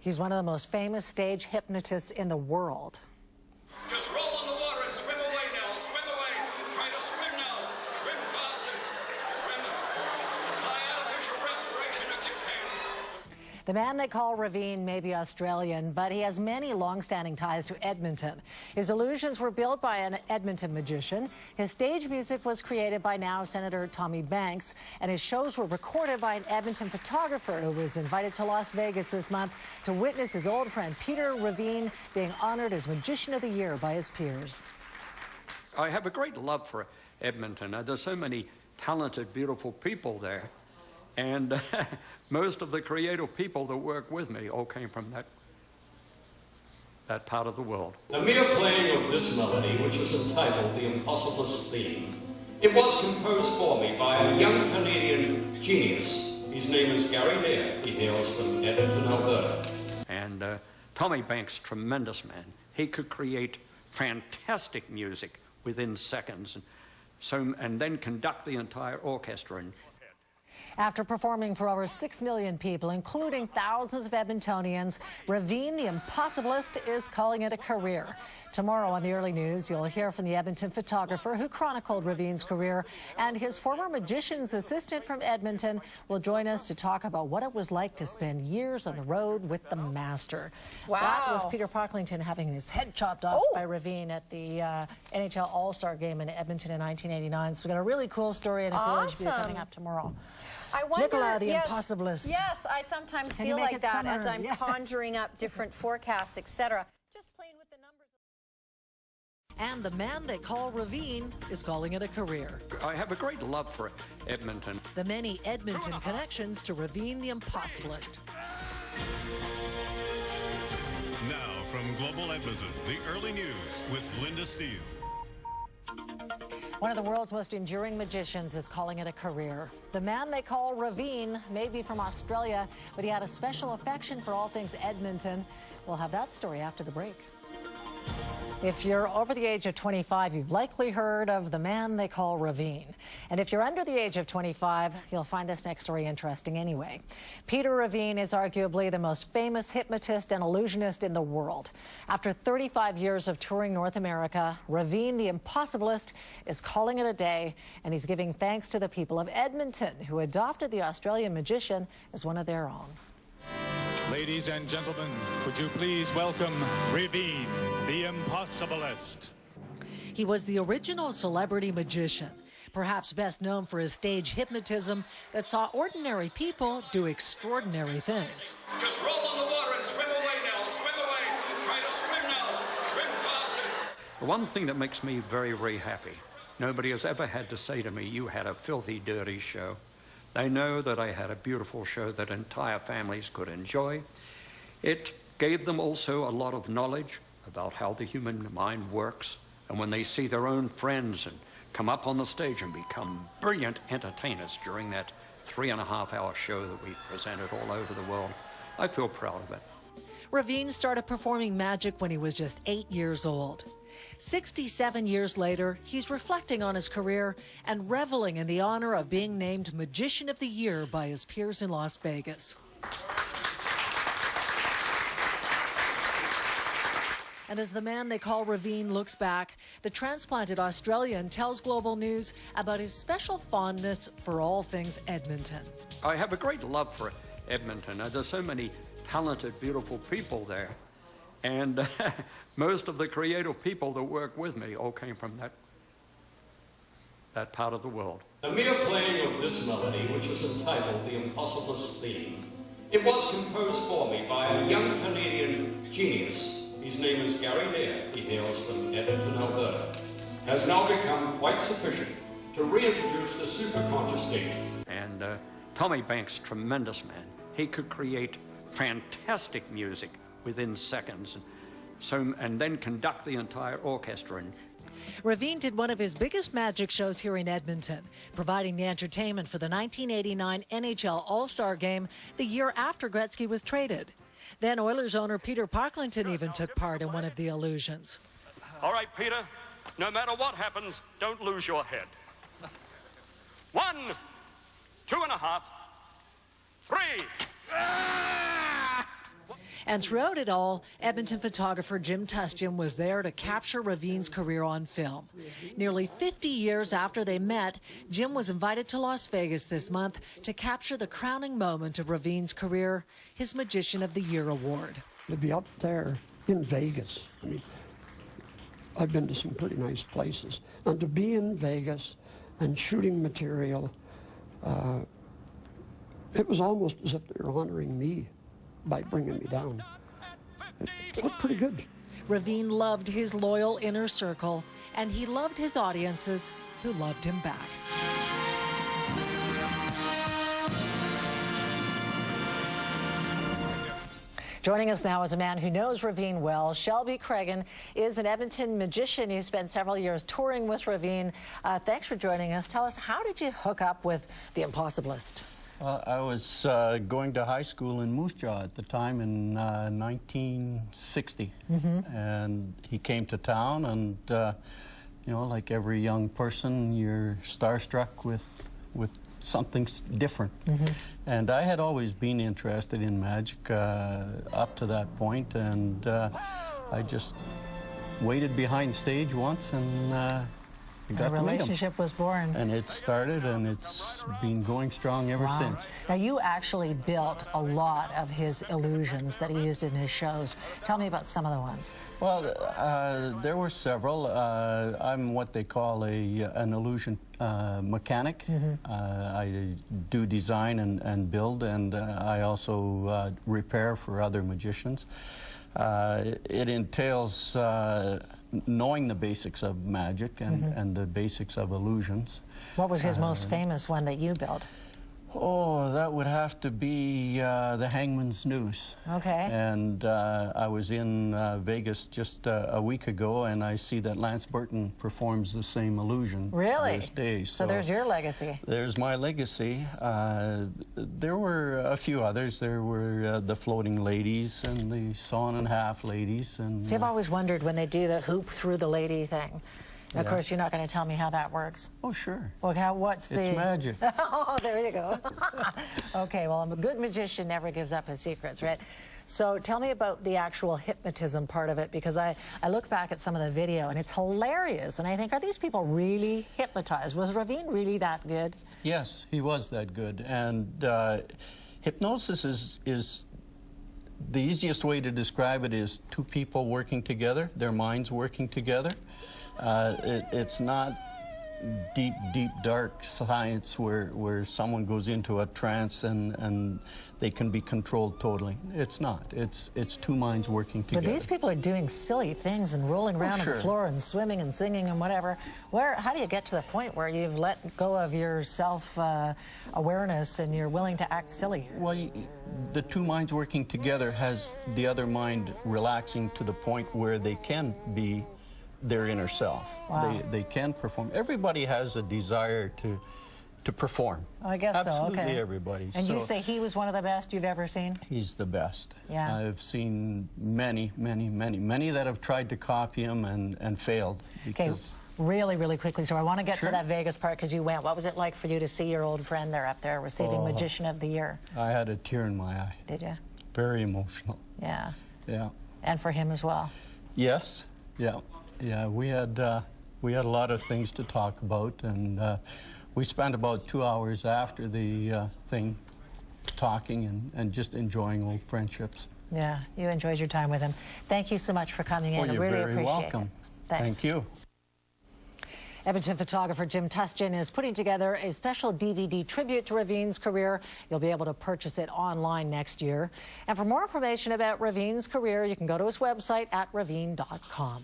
He's one of the most famous stage hypnotists in the world. Just roll on the water and swim away, Nell. Swim away. Try to swim now. Swim faster. Swim. Apply artificial respiration if you can. The man they call Reveen may be Australian, but he has many long-standing ties to Edmonton. His illusions were built by an Edmonton magician. His stage music was created by now Senator Tommy Banks, and his shows were recorded by an Edmonton photographer who was invited to Las Vegas this month to witness his old friend Peter Reveen being honored as Magician of the Year by his peers. I have a great love for Edmonton. There's so many talented, beautiful people there. And most of the creative people that work with me all came from that part of the world. The mere playing of this melody, which is entitled The Impossibilist Theme, it was composed for me by a young Canadian genius. His name is Gary Lear. He hails from Edmonton, Alberta. And Tommy Banks, tremendous man. He could create fantastic music within seconds, and then conduct the entire orchestra. After performing for over 6 million people, including thousands of Edmontonians, Reveen, the Impossibilist, is calling it a career. Tomorrow on the Early News, you'll hear from the Edmonton photographer who chronicled Reveen's career, and his former magician's assistant from Edmonton will join us to talk about what it was like to spend years on the road with the master. Wow. That was Peter Parklington having his head chopped off by Reveen at the NHL All-Star game in Edmonton in 1989. So we've got a really cool story and a cool interview coming up tomorrow. I wonder, Nicola, the Impossibilist. Yes, I sometimes feel like that as I'm conjuring up different forecasts, etc. Just playing with the numbers. And the man they call Reveen is calling it a career. I have a great love for Edmonton. The many Edmonton connections to Reveen, the Impossibilist. Now from Global Edmonton, the Early News with Linda Steele. One of the world's most enduring magicians is calling it a career. The man they call Reveen may be from Australia, but he had a special affection for all things Edmonton. We'll have that story after the break. If you're over the age of 25, you've likely heard of the man they call Reveen. And if you're under the age of 25, you'll find this next story interesting anyway. Peter Reveen is arguably the most famous hypnotist and illusionist in the world. After 35 years of touring North America, Reveen, the Impossibilist, is calling it a day, and he's giving thanks to the people of Edmonton who adopted the Australian magician as one of their own. Ladies and gentlemen, would you please welcome Reveen, the Impossibilist. He was the original celebrity magician, perhaps best known for his stage hypnotism that saw ordinary people do extraordinary things. Just roll on the water and swim away, Nell. Swim away. Try to swim now. Swim faster. The one thing that makes me very, very happy, nobody has ever had to say to me, you had a filthy, dirty show. They know that I had a beautiful show that entire families could enjoy. It gave them also a lot of knowledge about how the human mind works. And when they see their own friends and come up on the stage and become brilliant entertainers during that 3.5-hour show that we presented all over the world, I feel proud of it. Reveen started performing magic when he was just 8 years old. 67 years later, he's reflecting on his career and reveling in the honor of being named Magician of the Year by his peers in Las Vegas. And as the man they call Reveen looks back, the transplanted Australian tells Global News about his special fondness for all things Edmonton. I have a great love for Edmonton. There's so many talented, beautiful people there. And most of the creative people that work with me all came from that part of the world. The mere playing of this melody, which is entitled The Impossibilist Theme, it was composed for me by a young Canadian genius. His name is Gary Lear. He hails from Edmonton, Alberta. Has now become quite sufficient to reintroduce the superconscious state. And Tommy Banks, tremendous man. He could create fantastic music within seconds, and then conduct the entire orchestra. Reveen did one of his biggest magic shows here in Edmonton, providing the entertainment for the 1989 NHL All-Star Game the year after Gretzky was traded. Then Oilers owner Peter Parklington even took part in one of the illusions. All right, Peter, no matter what happens, don't lose your head. 1, 2.5, 3. And throughout it all, Edmonton photographer Jim Tustian was there to capture Reveen's career on film. Nearly 50 years after they met, Jim was invited to Las Vegas this month to capture the crowning moment of Reveen's career, his Magician of the Year award. To be up there in Vegas, I mean, I've been to some pretty nice places, and to be in Vegas and shooting material, it was almost as if they were honoring me by bringing me down. It looked pretty good. Reveen loved his loyal inner circle, and he loved his audiences who loved him back. Joining us now is a man who knows Reveen well. Shelby Cregan is an Edmonton magician. He spent several years touring with Reveen. Thanks for joining us. Tell us, how did you hook up with the Impossibilist? I was going to high school in Moose Jaw at the time in 1960, and he came to town, and you know, like every young person, you're starstruck with something different. And I had always been interested in magic up to that point, and I just waited behind stage once, and a relationship was born. And it started, and it's been going strong ever since. Now, you actually built a lot of his illusions that he used in his shows. Tell me about some of the ones. Well, there were several. I'm what they call an illusion mechanic. I do design and build, and I also repair for other magicians. It entails knowing the basics of magic and the basics of illusions. What was his most famous one that you built? Oh, that would have to be the Hangman's Noose. Okay. And I was in Vegas just a week ago, and I see that Lance Burton performs the same illusion to this day. So there's your legacy. There's my legacy. There were a few others. There were the floating ladies and the sawn and half ladies. And see, I've always wondered when they do the hoop through the lady thing. Of course, you're not going to tell me how that works. Oh, sure. Well, what's the... It's magic. Oh, there you go. Okay, well, a good magician never gives up his secrets, right? So tell me about the actual hypnotism part of it, because I look back at some of the video, and it's hilarious. And I think, are these people really hypnotized? Was Reveen really that good? Yes, he was that good. And hypnosis is the easiest way to describe it is two people working together, their minds working together. It's not deep, dark science where someone goes into a trance and they can be controlled totally. It's not. It's two minds working together. But these people are doing silly things and rolling around on the floor and swimming and singing and whatever. How do you get to the point where you've let go of your self-awareness and you're willing to act silly? Well, the two minds working together has the other mind relaxing to the point where they can be their inner self. Wow. They can perform. Everybody has a desire to perform. I guess Absolutely so, okay. Everybody. And you say he was one of the best you've ever seen? He's the best. Yeah. I've seen many that have tried to copy him and failed. Because really quickly, so I want to get to that Vegas part because you went. What was it like for you to see your old friend there up there receiving Magician of the Year? I had a tear in my eye. Did you? Very emotional. Yeah. Yeah. And for him as well? Yes. Yeah. Yeah, we had a lot of things to talk about, and we spent about 2 hours after the thing talking and just enjoying old friendships. Yeah, you enjoyed your time with him. Thank you so much for coming in. I really appreciate it. You're very welcome. Thanks. Thank you. Edmonton photographer Jim Tustian is putting together a special DVD tribute to Reveen's career. You'll be able to purchase it online next year. And for more information about Reveen's career, you can go to his website at Reveen.com.